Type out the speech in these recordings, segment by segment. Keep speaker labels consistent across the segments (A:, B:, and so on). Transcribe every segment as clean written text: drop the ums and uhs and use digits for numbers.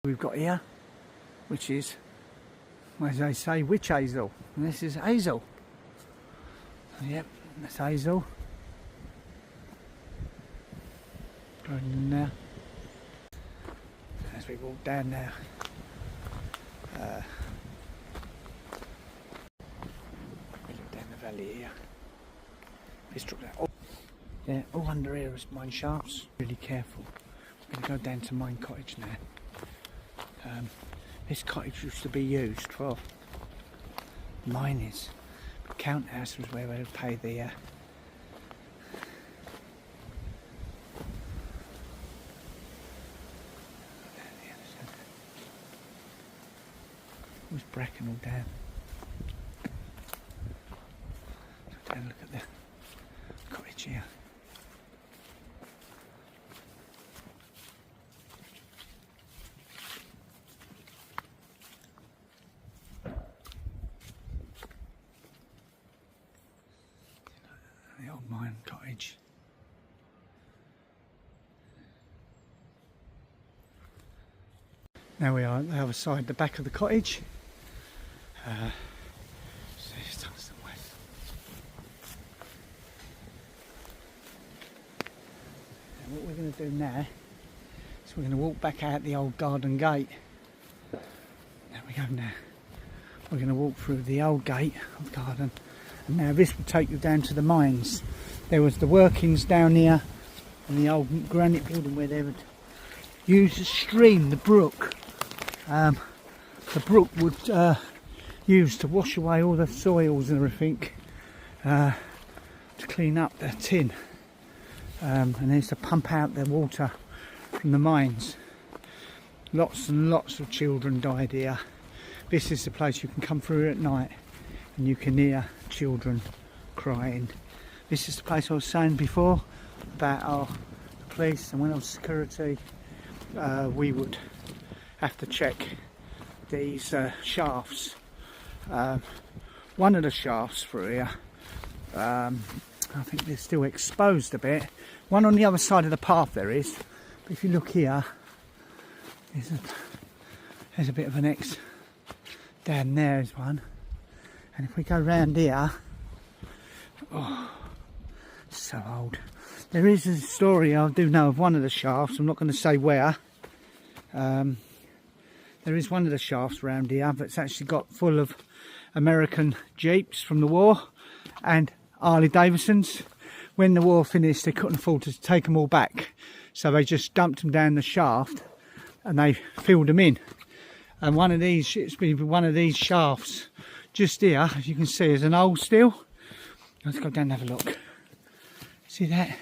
A: we've got here, which is, as they say, witch hazel, and this is hazel. Yep, that's hazel. Going in there. As we walk down now, we look down the valley here. This struck that. Oh, yeah, all under here is mine shafts. Really careful. We're going to go down to mine cottage now. This cottage used to be used for miners. The count house was where they would pay the it was bracken all down. So down, look at the cottage here. The old mine cottage. Now we are at the other side, the back of the cottage. So it's tons of west. And what we're going to do now is we're going to walk back out the old garden gate. There we go now. We're going to walk through the old gate of the garden. And now this will take you down to the mines. There was the workings down here and the old granite building where they would use the stream, the brook. The brook would use to wash away all the soils and everything, to clean up the tin, and they used to pump out the water from the mines. Lots and lots of children died here. This is the place you can come through at night and you can hear children crying. This is the place I was saying before about our police, and when I was security, we would have to check these shafts. One of the shafts through here, I think they're still exposed a bit. One on the other side of the path there is, but if you look here, there's a bit of an X. Down there is one, and if we go round here, oh, it's so old. There is a story I do know of one of the shafts. I'm not going to say where. There is one of the shafts around here that's actually got full of American Jeeps from the war and Harley Davidsons. When the war finished, they couldn't afford to take them all back, so they just dumped them down the shaft and they filled them in. And one of these, it's been one of these shafts just here, as you can see, is an old still. Let's go down and have a look. See that?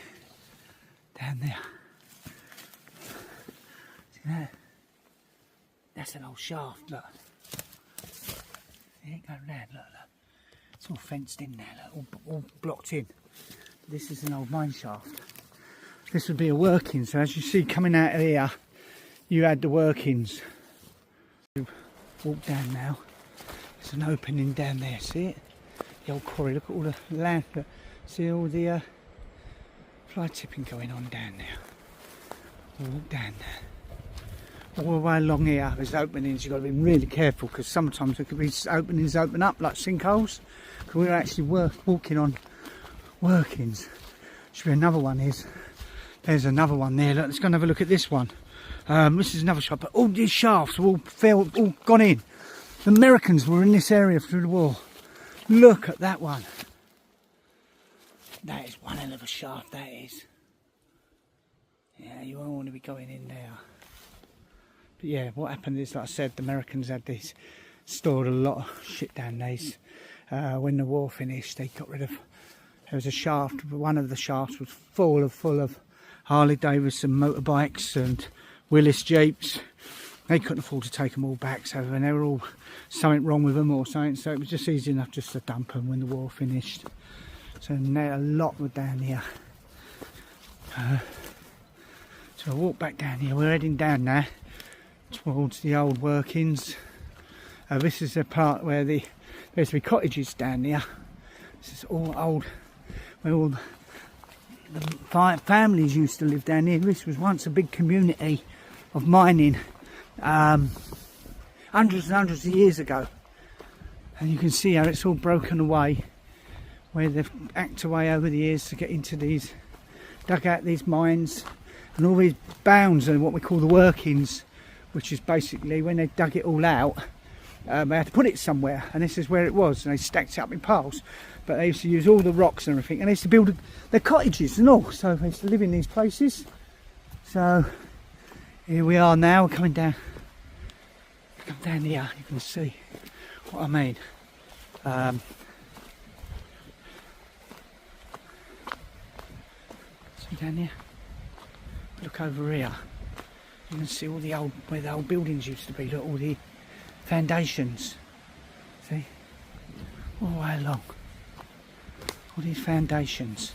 A: Down there. See that? That's an old shaft, look. It ain't going round, look. It's all fenced in there, look, all blocked in. This is an old mine shaft. This would be a working, so as you see coming out of here, you had the workings. Walk down now. There's an opening down there, see it? The old quarry, look at all the land, look. See all the fly tipping going on down there. We'll walk down there. All the way along here there's openings. You've got to be really careful because sometimes there could be openings open up like sinkholes, because we're actually walking on workings. Should be another one. There's another one there. Look, let's go and have a look at this one. This is another shaft, but all these shafts are all gone in. The Americans were in this area through the war. Look at that one. That is one hell of a shaft, that is. Yeah, you won't want to be going in there. But yeah, what happened is, like I said, the Americans had these, stored a lot of shit down these. When the war finished, they got rid of, there was a shaft, one of the shafts was full of Harley Davidson motorbikes and Willis Jeeps. They couldn't afford to take them all back, so when they were all something wrong with them or something, so it was just easy enough just to dump them when the war finished. So now a lot were down here. So I walk back down here. We're heading down now towards the old workings. This is the part where there used to be cottages down here. This is all old, where all the families used to live down here. This was once a big community of mining hundreds and hundreds of years ago. And you can see how it's all broken away, where they've hacked away over the years to get into these, dug out these mines, and all these bounds and what we call the workings, which is basically when they dug it all out, they had to put it somewhere, and this is where it was, and they stacked it up in piles. But they used to use all the rocks and everything, and they used to build their cottages and all, so they used to live in these places. So here we are now, we're coming down. Come down here, you can see what I mean. See down here? Look over here. You can see all the old, where the old buildings used to be. Look, all the foundations. See? All the way along. All these foundations.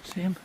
A: See them?